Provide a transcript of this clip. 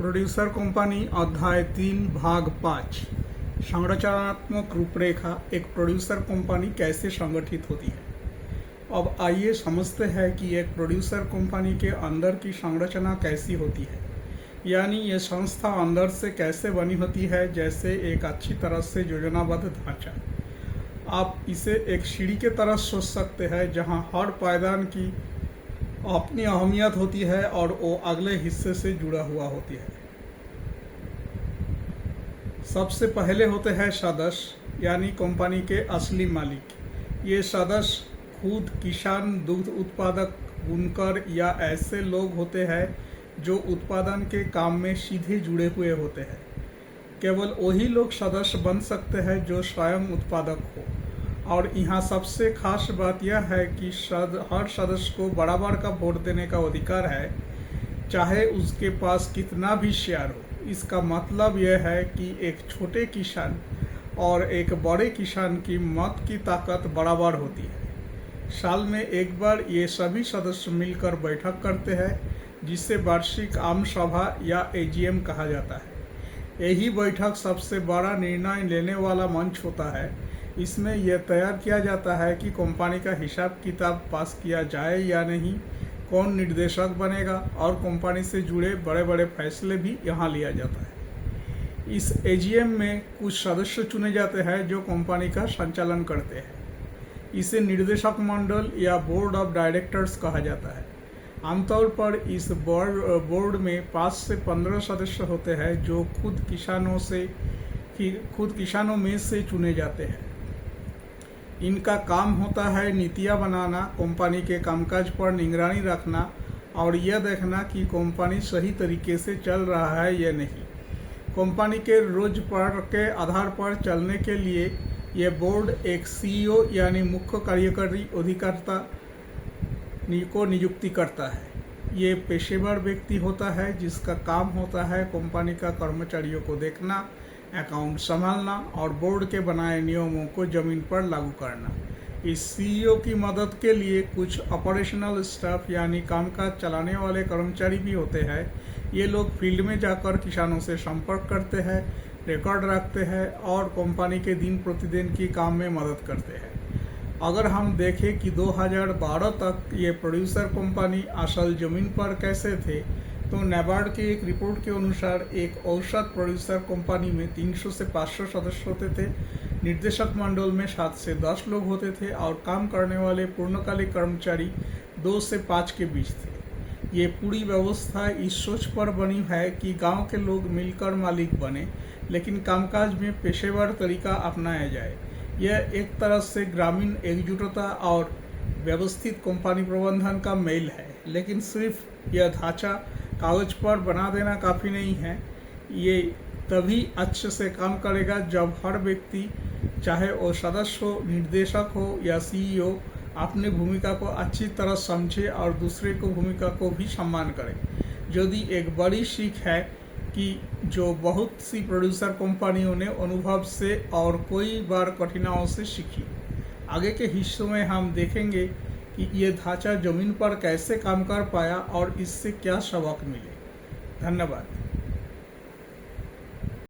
Producer company अध्याय 3 भाग 5 संरचनात्मक रूपरेखा। एक प्रोड्यूसर कंपनी कैसे संगठित होती है। अब आइए समझते हैं कि एक प्रोड्यूसर कंपनी के अंदर की संरचना कैसी होती है, यानी ये संस्था अंदर से कैसे बनी होती है। जैसे एक अच्छी तरह से योजनाबद्ध ढांचा। आप इसे एक सीढ़ी के तरह सोच सकते हैं, जहां हर पायदान की अपनी अहमियत होती है और वो अगले हिस्से से जुड़ा हुआ होती है। सबसे पहले होते हैं सदस्य, यानी कंपनी के असली मालिक। ये सदस्य खुद किसान, दुग्ध उत्पादक, बुनकर या ऐसे लोग होते हैं जो उत्पादन के काम में सीधे जुड़े हुए होते हैं। केवल वही लोग सदस्य बन सकते हैं जो स्वयं उत्पादक हो। और यहाँ सबसे खास बात यह है कि हर सदस्य को बराबर का वोट देने का अधिकार है, चाहे उसके पास कितना भी शेयर हो। इसका मतलब यह है कि एक छोटे किसान और एक बड़े किसान की मत की ताकत बराबर होती है। साल में एक बार ये सभी सदस्य मिलकर बैठक करते हैं, जिसे वार्षिक आम सभा या एजीएम कहा जाता है। यही बैठक सबसे बड़ा निर्णय लेने वाला मंच होता है। इसमें यह तैयार किया जाता है कि कंपनी का हिसाब किताब पास किया जाए या नहीं, कौन निर्देशक बनेगा, और कंपनी से जुड़े बड़े बड़े फैसले भी यहाँ लिया जाता है। इस एजीएम में कुछ सदस्य चुने जाते हैं जो कंपनी का संचालन करते हैं। इसे निर्देशक मंडल या बोर्ड ऑफ डायरेक्टर्स कहा जाता है। आमतौर पर इस बोर्ड में 5 से 15 सदस्य होते हैं जो खुद किसानों में से चुने जाते हैं। इनका काम होता है नीतियाँ बनाना, कंपनी के कामकाज पर निगरानी रखना और यह देखना कि कंपनी सही तरीके से चल रहा है या नहीं। कंपनी के रोजमर्रा के आधार पर चलने के लिए यह बोर्ड एक सीईओ यानी मुख्य कार्यकारी अधिकारी को नियुक्ति करता है। ये पेशेवर व्यक्ति होता है जिसका काम होता है कंपनी का कर्मचारियों को देखना, अकाउंट संभालना और बोर्ड के बनाए नियमों को जमीन पर लागू करना। इस सीईओ की मदद के लिए कुछ ऑपरेशनल स्टाफ यानी कामकाज चलाने वाले कर्मचारी भी होते हैं। ये लोग फील्ड में जाकर किसानों से संपर्क करते हैं, रिकॉर्ड रखते हैं और कंपनी के दिन प्रतिदिन की काम में मदद करते हैं। अगर हम देखें कि 2012 तक ये प्रोड्यूसर कंपनी असल जमीन पर कैसे थे, तो नाबार्ड की एक रिपोर्ट के अनुसार एक औसत प्रोड्यूसर कंपनी में 300 से 500 सदस्य होते थे। निर्देशक मंडल में 7 से 10 लोग होते थे और काम करने वाले पूर्णकालिक कर्मचारी 2 से 5 के बीच थे। ये पूरी व्यवस्था इस सोच पर बनी है कि गांव के लोग मिलकर मालिक बने, लेकिन कामकाज में पेशेवर तरीका अपनाया जाए। यह एक तरह से ग्रामीण एकजुटता और व्यवस्थित कंपनी प्रबंधन का मेल है। लेकिन सिर्फ यह ढांचा कागज पर बना देना काफ़ी नहीं है। ये तभी अच्छे से काम करेगा जब हर व्यक्ति, चाहे वो सदस्य हो, निर्देशक हो या सीईओ, अपनी भूमिका को अच्छी तरह समझे और दूसरे को भूमिका को भी सम्मान करे। यदि एक बड़ी सीख है कि जो बहुत सी प्रोड्यूसर कंपनियों ने अनुभव से और कई बार कठिनाइयों से सीखी। आगे के हिस्सों में हम देखेंगे कि ये ढांचा जमीन पर कैसे काम कर पाया और इससे क्या सबक मिले। धन्यवाद।